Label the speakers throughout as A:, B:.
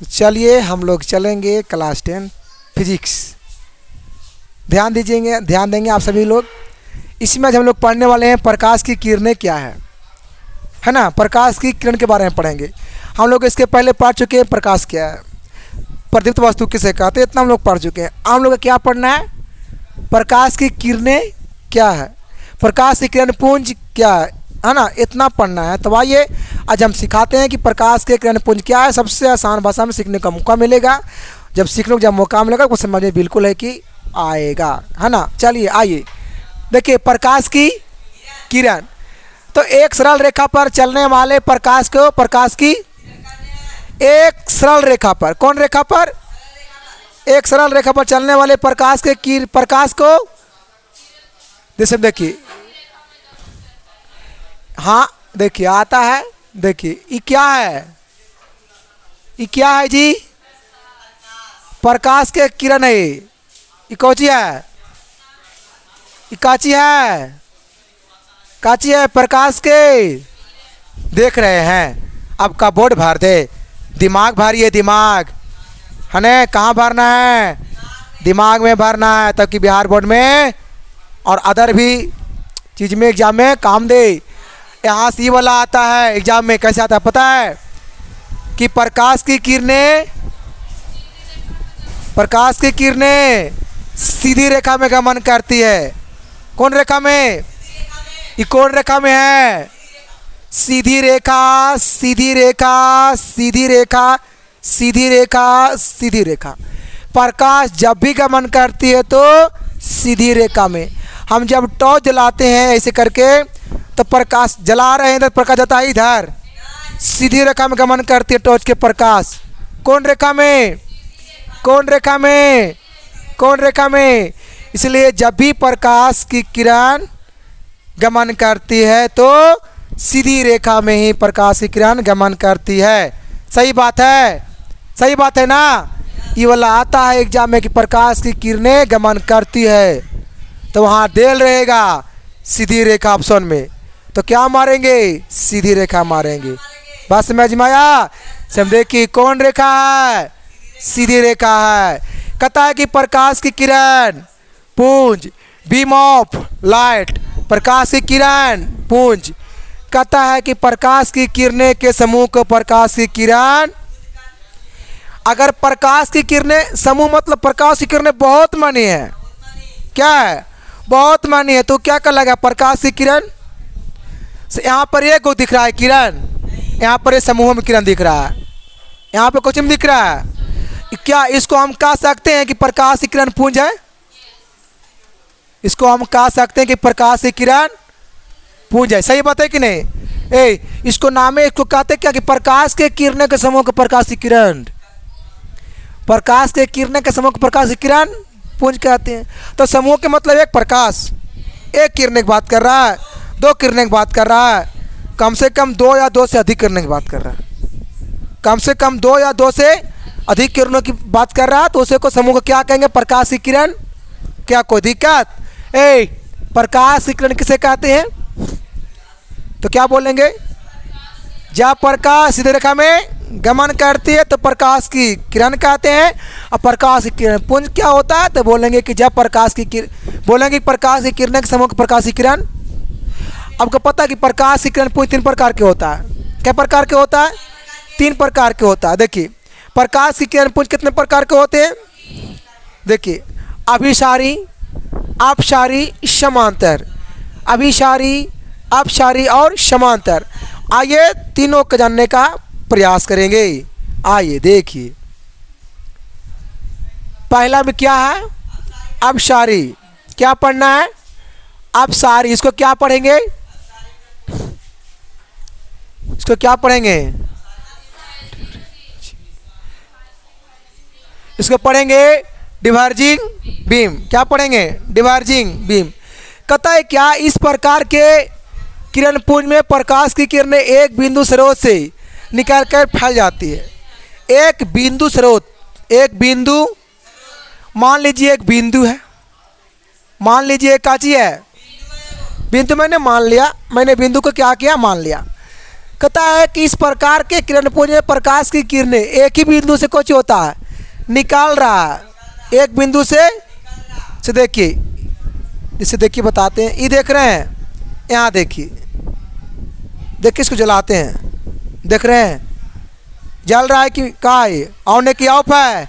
A: तो चलिए हम लोग चलेंगे क्लास 10 फिजिक्स। ध्यान दीजिएंगे, ध्यान देंगे आप सभी लोग। इसमें हम लोग पढ़ने वाले हैं प्रकाश की किरणें क्या है ना। प्रकाश की किरण के बारे में पढ़ेंगे। हम लोग इसके पहले पढ़ चुके हैं प्रकाश क्या है, प्रदीप्त वस्तु किसे कहते हैं, इतना हम लोग पढ़ चुके हैं। हम लोग क्या पढ़ना है, प्रकाश की किरणें क्या है, प्रकाश की किरण पुंज क्या है ना, इतना पढ़ना है। तो आइए आज हम सिखाते हैं कि प्रकाश के किरण पुंज क्या है। सबसे आसान भाषा में सीखने का मौका मिलेगा। जब सीखने को जब मौका मिलेगा वो समझ में बिल्कुल है कि आएगा, है ना। चलिए आइए देखिए, प्रकाश की किरण तो एक सरल रेखा पर चलने वाले प्रकाश को, प्रकाश की एक सरल रेखा पर, कौन रेखा पर, एक सरल रेखा पर चलने वाले प्रकाश के प्रकाश को जैसे देखिए, हाँ देखिए आता है, देखिए ये क्या है, ये क्या है जी, प्रकाश के किरण है। ये कौची है, ये काची है, काची है, प्रकाश के देख रहे हैं। आपका बोर्ड भर दे, दिमाग भरिए, दिमाग है ना, कहाँ भरना है, दिमाग में भरना है, ताकि बिहार बोर्ड में और अदर भी चीज़ में एग्जाम में काम दे। यहाँ सी वाला आता है एग्जाम में, कैसे आता है पता है कि प्रकाश की किरणें, प्रकाश की किरणें सीधी रेखा में गमन करती है। कौन रेखा में, ये कौन रेखा में है, सीधी रेखा, सीधी रेखा, सीधी रेखा, सीधी रेखा, सीधी रेखा। प्रकाश जब भी गमन करती है तो सीधी रेखा में। हम जब टॉर्च जलाते हैं ऐसे करके तो प्रकाश जला रहे हैं तो प्रकाश जाता है इधर, सीधी रेखा में गमन करती है टॉर्च के प्रकाश। कौन रेखा में, कौन रेखा में, कौन रेखा में। इसलिए जब भी प्रकाश की किरण गमन करती है तो सीधी रेखा में ही प्रकाश की किरण गमन करती है। सही बात है, सही बात है ना। ये वाला आता है एग्जाम में कि प्रकाश की किरणें गमन करती है, तो वहाँ देल रहेगा सीधी रेखा ऑप्शन में। तो क्या मारेंगे, सीधी रेखा मारेंगे। बात समझ में आया। सब देखिए कौन रेखा है, सीधी रेखा है। कहता है कि प्रकाश की किरण पुंज, बीम ऑफ लाइट, प्रकाश की किरण पुंज। कहता है कि प्रकाश की किरणें के समूह को प्रकाश की किरण, अगर प्रकाश की किरणें समूह मतलब प्रकाश की किरणें बहुत मानी है, क्या है, बहुत मानी है, तो क्या कर लगा प्रकाश की किरण। यहाँ पर एक को दिख रहा है किरण, यहाँ पर ये समूह में किरण दिख रहा है, यहाँ पे कुछ में दिख रहा है। क्या इसको हम कह सकते हैं कि प्रकाश की किरण पुंज है, इसको हम कह सकते हैं कि प्रकाश की किरण पुंज है। सही बात है कि नहीं। इसको नाम है, इसको कहते क्या कि प्रकाश के किरणें के समूह को प्रकाश की किरण, प्रकाश के किरणें के समूह को प्रकाश की किरण पुंज कहते हैं। तो समूह के मतलब एक प्रकाश, एक किरणें की बात कर रहा है, दो किरणें की बात कर रहा है, कम से कम दो या दो से अधिक किरणें की बात कर रहा है, कम से कम दो या दो से अधिक किरणों की बात कर रहा है, तो उसे को समूह को क्या कहेंगे, प्रकाश की किरण। क्या कोई दिक्कत, प्रकाश की किरण किसे कहते हैं, तो क्या बोलेंगे, जब प्रकाश सीधी रेखा में गमन करती है तो प्रकाश की किरण कहते हैं। और प्रकाश की किरण पुंज क्या होता है, तो बोलेंगे कि जब प्रकाश की बोलेंगे प्रकाश की किरणें के समूह को प्रकाश की किरण। आपको पता है कि प्रकाश की किरण पुंज तीन प्रकार के होता है। क्या प्रकार के होता है, तीन प्रकार के होता है। देखिए प्रकाश की किरण पुंज कितने प्रकार के होते हैं, देखिए अभिसारी, अपसारी, समांतर, अभिसारी, अपसारी और समांतर। आइए तीनों को जानने का प्रयास करेंगे। आइए देखिए, पहला में क्या है, अपसारी। क्या पढ़ना है, अपसारी। इसको क्या पढ़ेंगे, इसको क्या पढ़ेंगे, इसको पढ़ेंगे डिवर्जिंग बीम। क्या पढ़ेंगे, डिवर्जिंग बीम। कहता है क्या इस प्रकार के किरण पुंज में प्रकाश की किरणें एक बिंदु स्रोत से निकलकर फैल जाती है। एक बिंदु स्रोत, एक बिंदु, मान लीजिए एक बिंदु है, मान लीजिए एक काची है, बिंदु मैंने मान लिया, मैंने बिंदु को क्या किया, मान लिया। कहता है कि इस प्रकार के किरणपुंज में प्रकाश की किरणें एक ही बिंदु से कुछ होता है, निकाल रहा है एक बिंदु से देखिए, इसे देखिए बताते हैं, ये देख रहे हैं, यहाँ देखिए, देखिए इसको जलाते हैं, देख रहे हैं जल रहा है कि कहाँ है, ऑन है कि ऑफ है?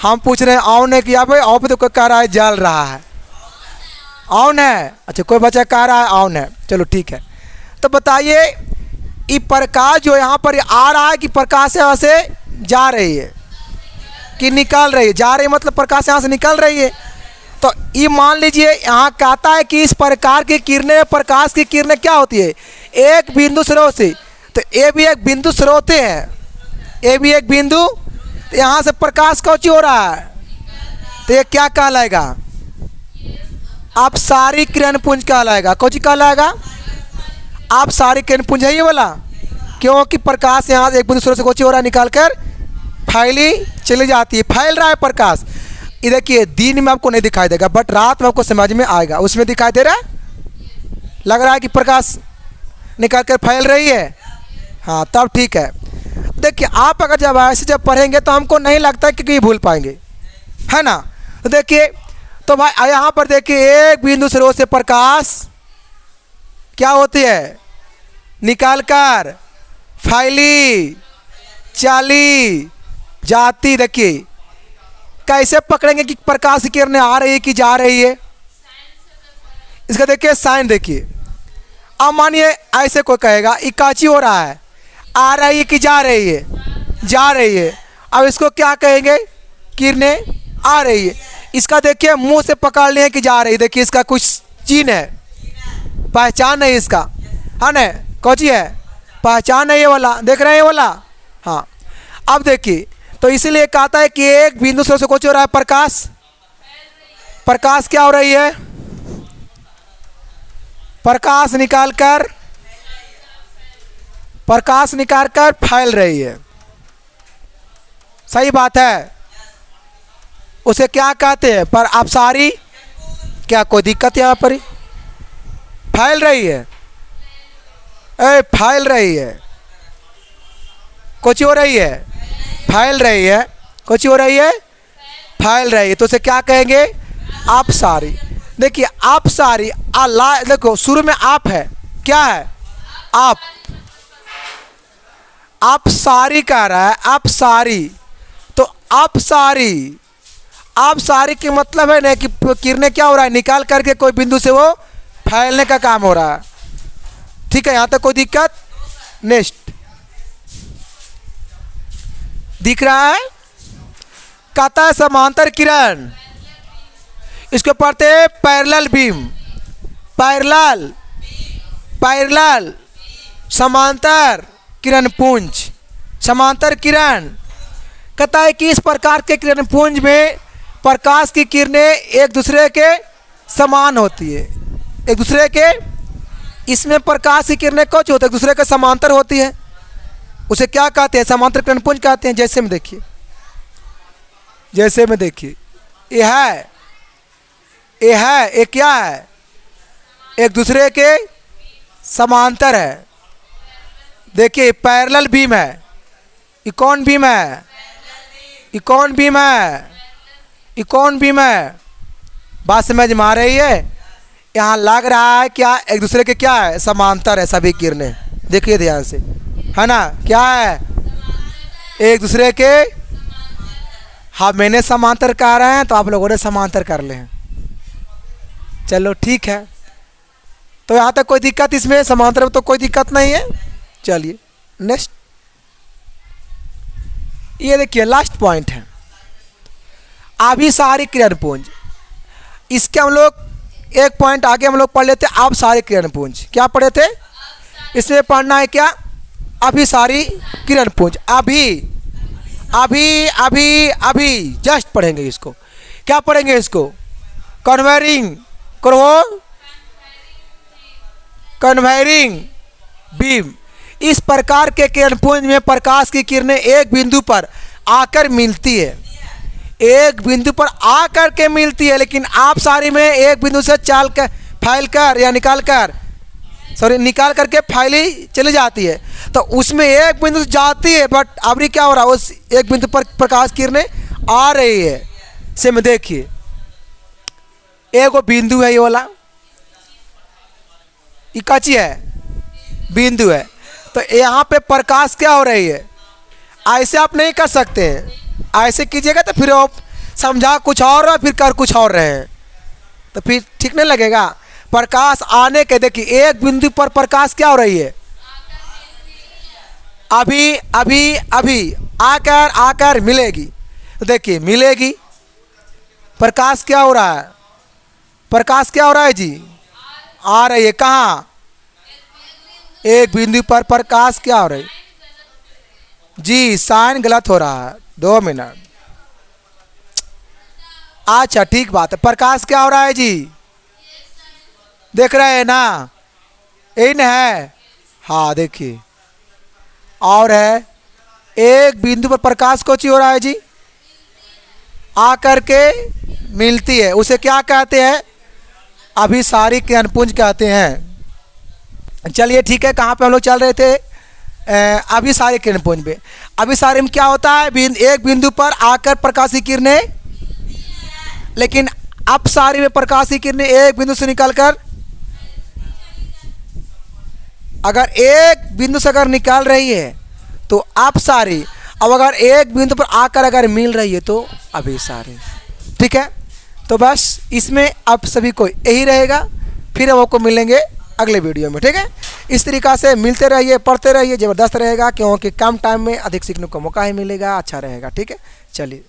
A: हम पूछ रहे हैं ऑन है कि ऑफ है? ऑफ तो कोई कह रहा है जल रहा है, ऑन है। अच्छा, कोई बच्चा कह रहा है ऑन है, चलो ठीक है। तो बताइए ये प्रकाश जो यहाँ पर आ रहा है कि प्रकाश यहाँ से जा रही है कि निकल रही है? जा रही मतलब प्रकाश यहाँ से निकल रही है। तो ये मान लीजिए यहाँ कहता है कि इस प्रकार की किरणें, प्रकाश की किरणें क्या होती है? एक बिंदु स्रोत से, तो ये भी एक बिंदु स्रोत है, ये भी एक बिंदु, तो यहाँ से प्रकाश कौन हो रहा है? तो ये क्या कहलाएगा? अपसारी किरणपुंज कहलाएगा। कौन सी कहलाएगा? अपसारी किरणपुंज है ये वाला, क्योंकि प्रकाश यहाँ से एक बिंदु स्रोत से कौन हो रहा है, निकाल कर फैली चली जाती है, फैल रहा है प्रकाश। ये देखिए दिन में आपको नहीं दिखाई देगा, बट रात में आपको समझ में आएगा। उसमें दिखाई दे रहा है, लग रहा है कि प्रकाश निकाल कर फैल रही है, हाँ तब ठीक है। देखिए आप अगर जब ऐसे जब पढ़ेंगे तो हमको नहीं लगता कि भूल पाएंगे, है ना। तो देखिए, तो भाई यहाँ पर देखिए एक बिंदु स्रोत से प्रकाश क्या होती है, निकाल कर फैली चली जाती। देखिए कैसे पकड़ेंगे कि प्रकाश की किरणें आ रही है कि जा रही है? इसका देखिए साइन देखिए। अब मानिए ऐसे कोई कहेगा इकाची हो रहा है, आ रही है कि जा रही है? जा रही है। अब इसको क्या कहेंगे? किरणें आ रही है। इसका देखिए मुंह से पकड़ लिए कि जा रही है, देखिए इसका कुछ चिन्ह है, पहचान नहीं इसका, है ना, कौची है, पहचान है ये वाला, देख रहे हैं ये वाला, हाँ। अब देखिए तो इसीलिए कहता है कि एक बिंदु से कौन हो रहा है, प्रकाश, प्रकाश क्या हो रही है, प्रकाश निकाल कर फैल रही है। सही बात है। उसे क्या कहते हैं? पर अपसारी। क्या कोई दिक्कत यहाँ पर? फैल रही है, फैल रही है, कुछ हो रही है, फैल रही है, कुछ हो रही है, फैल रही है। तो उसे क्या कहेंगे? अपसारी। देखिए अपसारी, अल्लाह, देखो शुरू में आप है, क्या है? आप, अपसारी कह रहा है, अपसारी। तो अपसारी, अपसारी के मतलब है ना कि किरणें क्या हो रहा है, निकाल करके कोई बिंदु से वो फैलने का काम हो रहा है। ठीक है, यहाँ तक कोई दिक्कत? नेक्स्ट दिख रहा है, कहता है समांतर किरण, इसको पढ़ते हैं पैरेलल बीम, पैरेलल, पैरेलल समांतर किरण पुंज, समांतर किरण। कहता है कि इस प्रकार के किरण पुंज में प्रकाश की किरणें एक दूसरे के समान होती है, एक दूसरे के, इसमें प्रकाश की किरणें कुछ होती है, एक दूसरे के समांतर होती है। उसे क्या कहते हैं? समांतर किरणपुंज कहते हैं। जैसे में देखिए, जैसे में देखिए, ये है, ये है, ये क्या है, एक दूसरे के समांतर है। देखिए पैरेलल बीम है, ये कौन बीम है, ये कौन बीम है, ये कौन बीम है? बात समझ में आ रही है? यहाँ लग रहा है क्या एक दूसरे के क्या है, समांतर है सभी किरणें। देखिए ध्यान से, है ना, क्या है, एक दूसरे के, हाँ मैंने समांतर कह रहे हैं तो आप लोगों ने समांतर कर ले हैं, चलो ठीक है। तो यहाँ तक कोई दिक्कत इसमें, समांतर में तो कोई दिक्कत नहीं है। चलिए नेक्स्ट, ये देखिए लास्ट पॉइंट है, अभिसारी किरणपुंज। इसके हम लोग एक पॉइंट आगे हम लोग पढ़ लेते हैं, अपसारी किरणपुंज। क्या पढ़े थे? इसमें पढ़ना है क्या? अभिसारी किरणपुंज। अभी अभी अभी अभी जस्ट पढ़ेंगे इसको। क्या पढ़ेंगे इसको? कन्वेरिंग करो, कन्वेरिंग बीम। इस प्रकार के किरणपुंज में प्रकाश की किरणें एक बिंदु पर आकर मिलती है, एक बिंदु पर आकर के मिलती है, लेकिन अपसारी में एक बिंदु से चल कर, फैल कर या निकाल कर सॉरी निकाल करके फाइल चली जाती है, तो उसमें एक बिंदु से जाती है, बट अभी क्या हो रहा है, उस एक बिंदु पर प्रकाश किरणें आ रही है। से में देखिए एक वो बिंदु है, ये वाला ये कच्ची है, बिंदु है, तो यहाँ पे प्रकाश क्या हो रही है। ऐसे आप नहीं कर सकते हैं, ऐसे कीजिएगा तो फिर आप समझा कुछ और है, फिर कर कुछ और रहे हैं, तो फिर ठीक नहीं लगेगा। प्रकाश आने के देखिए एक बिंदु पर प्रकाश क्या हो रही है, अभी अभी अभी आकर आकर मिलेगी, तो देखिए मिलेगी। प्रकाश क्या हो रहा है, प्रकाश क्या हो रहा है जी, आ रही है कहाँ, एक बिंदु पर प्रकाश क्या हो रही जी, साइन गलत हो रहा है, 2 मिनट। अच्छा ठीक बात है, प्रकाश क्या हो रहा है जी, देख रहे हैं ना, यही ना है, हाँ देखिए। और है एक बिंदु पर प्रकाश को हो रहा है जी, आकर के मिलती है, उसे क्या कहते हैं, अभिसारी किरणपुंज कहते हैं। चलिए ठीक है, कहाँ पे हम लोग चल रहे थे, अभिसारी किरणपुंज पे। अभिसारी में क्या होता है, एक बिंदु पर आकर प्रकाशीय किरणें, लेकिन अपसारी में प्रकाशीय किरणें एक बिंदु से निकलकर, अगर एक बिंदु से अगर निकाल रही है तो अपसारी, अब अगर एक बिंदु पर आकर अगर मिल रही है तो अभिसारी। ठीक है, तो बस इसमें अब सभी को यही रहेगा, फिर हम आपको मिलेंगे अगले वीडियो में। ठीक है, इस तरीक़ा से मिलते रहिए, पढ़ते रहिए, ज़बरदस्त रहेगा, क्योंकि कम टाइम में अधिक सीखने को मौका ही मिलेगा, अच्छा रहेगा। ठीक है, चलिए।